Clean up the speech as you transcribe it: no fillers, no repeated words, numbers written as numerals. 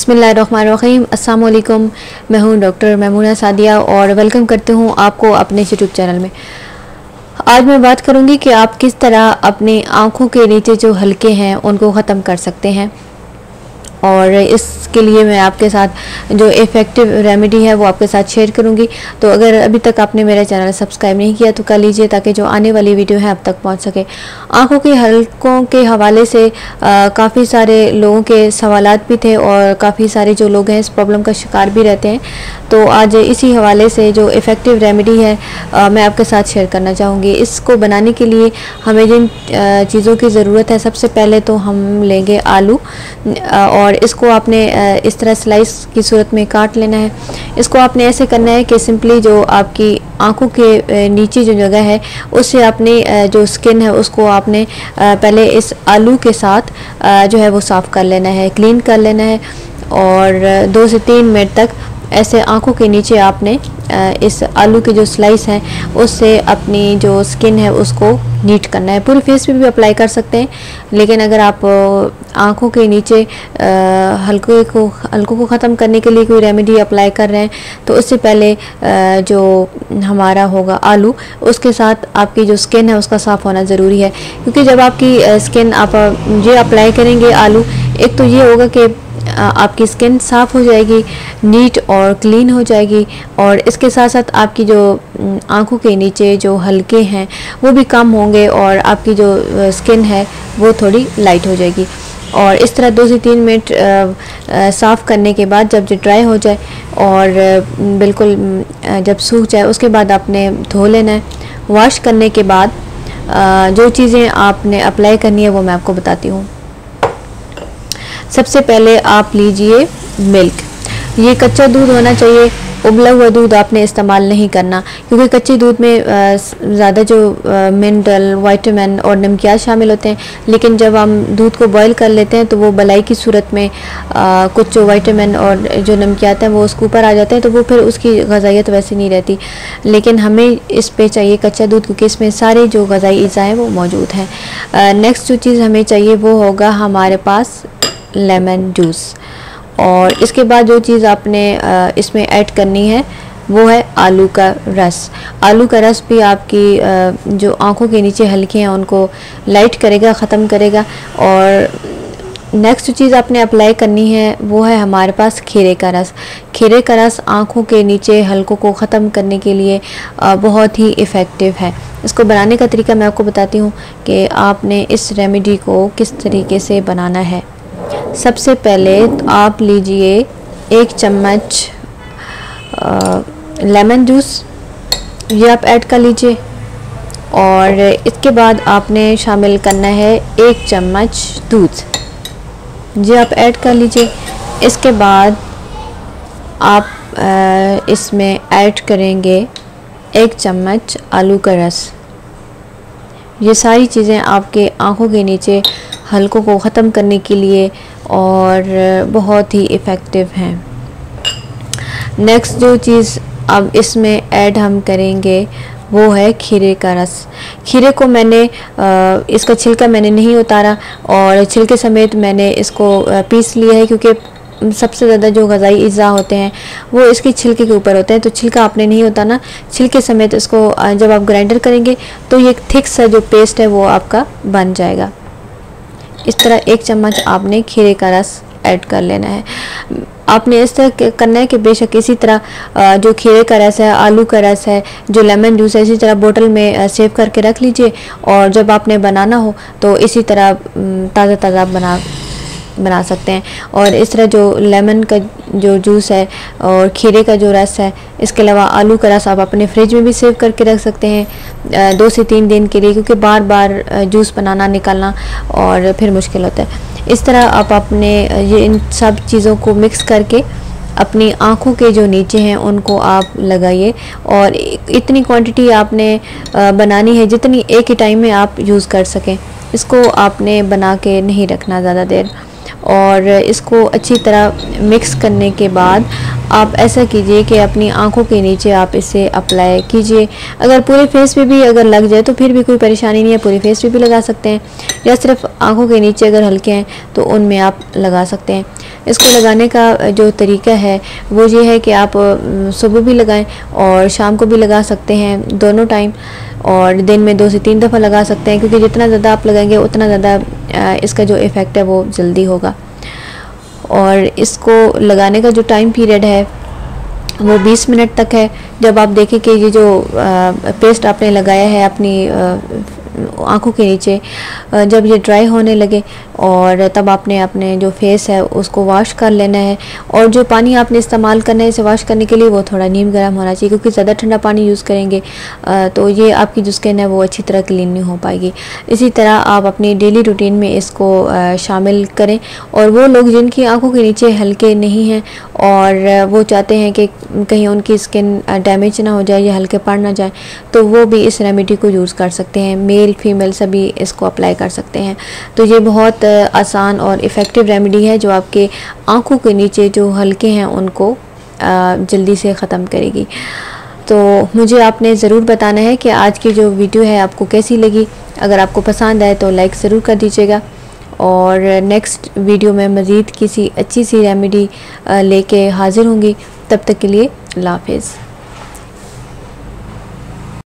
बिस्मिल्लाहिर्रहमानिर्रहीम। अस्सलाम वालेकुम। मैं हूं डॉक्टर मैमूना सादिया और वेलकम करती हूं आपको अपने यूट्यूब चैनल में। आज मैं बात करूंगी कि आप किस तरह अपनी आँखों के नीचे जो हलके हैं उनको ख़त्म कर सकते हैं, और इसके लिए मैं आपके साथ जो इफ़ेक्टिव रेमेडी है वो आपके साथ शेयर करूंगी। तो अगर अभी तक आपने मेरा चैनल सब्सक्राइब नहीं किया तो कर लीजिए, ताकि जो आने वाली वीडियो है आप तक पहुंच सके। आंखों के हलकों के हवाले से काफ़ी सारे लोगों के सवालात भी थे और काफ़ी सारे जो लोग हैं इस प्रॉब्लम का शिकार भी रहते हैं। तो आज इसी हवाले से जो इफ़ेक्टिव रेमेडी है मैं आपके साथ शेयर करना चाहूँगी। इसको बनाने के लिए हमें जिन चीज़ों की ज़रूरत है, सबसे पहले तो हम लेंगे आलू, और इसको आपने इस तरह स्लाइस की सूरत में काट लेना है। इसको आपने ऐसे करना है कि सिंपली जो आपकी आंखों के नीचे जो जगह है उससे आपने जो स्किन है उसको आपने पहले इस आलू के साथ जो है वो साफ़ कर लेना है, क्लीन कर लेना है, और 2 से 3 मिनट तक ऐसे आंखों के नीचे आपने इस आलू के जो स्लाइस हैं उससे अपनी जो स्किन है उसको नीट करना है। पूरे फेस पे भी अप्लाई कर सकते हैं, लेकिन अगर आप आंखों के नीचे हल्कों को ख़त्म करने के लिए कोई रेमेडी अप्लाई कर रहे हैं तो उससे पहले जो हमारा होगा आलू, उसके साथ आपकी जो स्किन है उसका साफ़ होना ज़रूरी है। क्योंकि जब आपकी स्किन आप ये अप्लाई करेंगे आलू, एक तो ये होगा कि आपकी स्किन साफ़ हो जाएगी, नीट और क्लीन हो जाएगी, और इसके साथ साथ आपकी जो आंखों के नीचे जो हलके हैं वो भी कम होंगे और आपकी जो स्किन है वो थोड़ी लाइट हो जाएगी। और इस तरह 2 से 3 मिनट साफ़ करने के बाद जब जो ड्राई हो जाए और बिल्कुल जब सूख जाए, उसके बाद आपने धो लेना है। वॉश करने के बाद जो चीज़ें आपने अप्लाई करनी है वो मैं आपको बताती हूँ। सबसे पहले आप लीजिए मिल्क। ये कच्चा दूध होना चाहिए, उबला हुआ दूध आपने इस्तेमाल नहीं करना, क्योंकि कच्चे दूध में ज़्यादा जो मिनरल, विटामिन और नमकियात शामिल होते हैं। लेकिन जब हम दूध को बॉईल कर लेते हैं तो वो बलाई की सूरत में कुछ जो विटामिन और जो नमकियात हैं वो उसके ऊपर आ जाते हैं, तो वो फिर उसकी ग़िज़ाइयत वैसी नहीं रहती। लेकिन हमें इस पे चाहिए कच्चा दूध, क्योंकि इसमें सारे जो ग़िज़ाई अज़्ज़ा हैं वो मौजूद हैं। नेक्स्ट जो चीज़ हमें चाहिए वो होगा हमारे पास लेमन जूस, और इसके बाद जो चीज़ आपने इसमें ऐड करनी है वो है आलू का रस। आलू का रस भी आपकी जो आंखों के नीचे हल्के हैं उनको लाइट करेगा, ख़त्म करेगा। और नेक्स्ट चीज़ आपने अप्लाई करनी है वो है हमारे पास खीरे का रस। खीरे का रस आंखों के नीचे हलकों को ख़त्म करने के लिए बहुत ही इफ़ेक्टिव है। इसको बनाने का तरीका मैं आपको बताती हूँ कि आपने इस रेमेडी को किस तरीके से बनाना है। सबसे पहले तो आप लीजिए 1 चम्मच लेमन जूस, ये आप ऐड कर लीजिए, और इसके बाद आपने शामिल करना है 1 चम्मच दूध, ये आप ऐड कर लीजिए। इसके बाद आप इसमें ऐड करेंगे 1 चम्मच आलू का रस। ये सारी चीज़ें आपके आँखों के नीचे हलकों को ख़त्म करने के लिए और बहुत ही इफ़ेक्टिव हैं। नेक्स्ट जो चीज़ अब इसमें ऐड हम करेंगे वो है खीरे का रस। खीरे को मैंने इसका छिलका मैंने नहीं उतारा और छिलके समेत मैंने इसको पीस लिया है, क्योंकि सबसे ज़्यादा जो ग़िज़ाई अज़्ज़ा होते हैं वो इसके छिलके के ऊपर होते हैं, तो छिलका आपने नहीं उतारना। छिलके समेत इसको जब आप ग्राइंडर करेंगे तो ये थिक सा जो पेस्ट है वो आपका बन जाएगा। इस तरह 1 चम्मच आपने खीरे का रस ऐड कर लेना है। आपने इस तरह करना है कि बेशक इसी तरह जो खीरे का रस है, आलू का रस है, जो लेमन जूस है, इसी तरह बोतल में सेव करके रख लीजिए, और जब आपने बनाना हो तो इसी तरह ताज़ा ताज़ा बना सकते हैं। और इस तरह जो लेमन का जो जूस है और खीरे का जो रस है, इसके अलावा आलू का रस आप अपने फ्रिज में भी सेव करके रख सकते हैं 2 से 3 दिन के लिए, क्योंकि बार बार जूस बनाना निकालना और फिर मुश्किल होता है। इस तरह आप अपने ये इन सब चीज़ों को मिक्स करके अपनी आँखों के जो नीचे हैं उनको आप लगाइए, और इतनी क्वांटिटी आपने बनानी है जितनी एक ही टाइम में आप यूज़ कर सकें। इसको आपने बना के नहीं रखना ज़्यादा देर, और इसको अच्छी तरह मिक्स करने के बाद आप ऐसा कीजिए कि अपनी आँखों के नीचे आप इसे अप्लाई कीजिए। अगर पूरे फेस पे भी अगर लग जाए तो फिर भी कोई परेशानी नहीं है, पूरे फेस पे भी लगा सकते हैं, या सिर्फ आँखों के नीचे अगर हल्के हैं तो उनमें आप लगा सकते हैं। इसको लगाने का जो तरीका है वो ये है कि आप सुबह भी लगाएं और शाम को भी लगा सकते हैं, दोनों टाइम, और दिन में 2 से 3 दफ़ा लगा सकते हैं, क्योंकि जितना ज़्यादा आप लगाएंगे उतना ज़्यादा इसका जो इफ़ेक्ट है वो जल्दी होगा। और इसको लगाने का जो टाइम पीरियड है वो 20 मिनट तक है। जब आप देखें कि ये जो पेस्ट आपने लगाया है अपनी आँखों के नीचे, जब ये ड्राई होने लगे और तब आपने अपने जो फेस है उसको वॉश कर लेना है। और जो पानी आपने इस्तेमाल करना है इसे वॉश करने के लिए वो थोड़ा नीम गर्म होना चाहिए, क्योंकि ज़्यादा ठंडा पानी यूज़ करेंगे तो ये आपकी जो स्किन है वो अच्छी तरह क्लीन नहीं हो पाएगी। इसी तरह आप अपनी डेली रूटीन में इसको शामिल करें। और वो लोग जिनकी आँखों के नीचे हल्के नहीं हैं और वो चाहते हैं कि कहीं उनकी स्किन डैमेज ना हो जाए या हल्के पड़ ना जाए, तो वो भी इस रेमेडी को यूज़ कर सकते हैं। मेल फीमेल सभी इसको अप्लाई कर सकते हैं। तो ये बहुत आसान और इफ़ेक्टिव रेमेडी है जो आपके आँखों के नीचे जो हल्के हैं उनको जल्दी से ख़त्म करेगी। तो मुझे आपने ज़रूर बताना है कि आज की जो वीडियो है आपको कैसी लगी। अगर आपको पसंद आए तो लाइक ज़रूर कर दीजिएगा। और नेक्स्ट वीडियो में मज़ीद किसी अच्छी सी रेमेडी लेके हाज़िर होंगी। तब तक के लिए अल्लाह हाफ़िज़।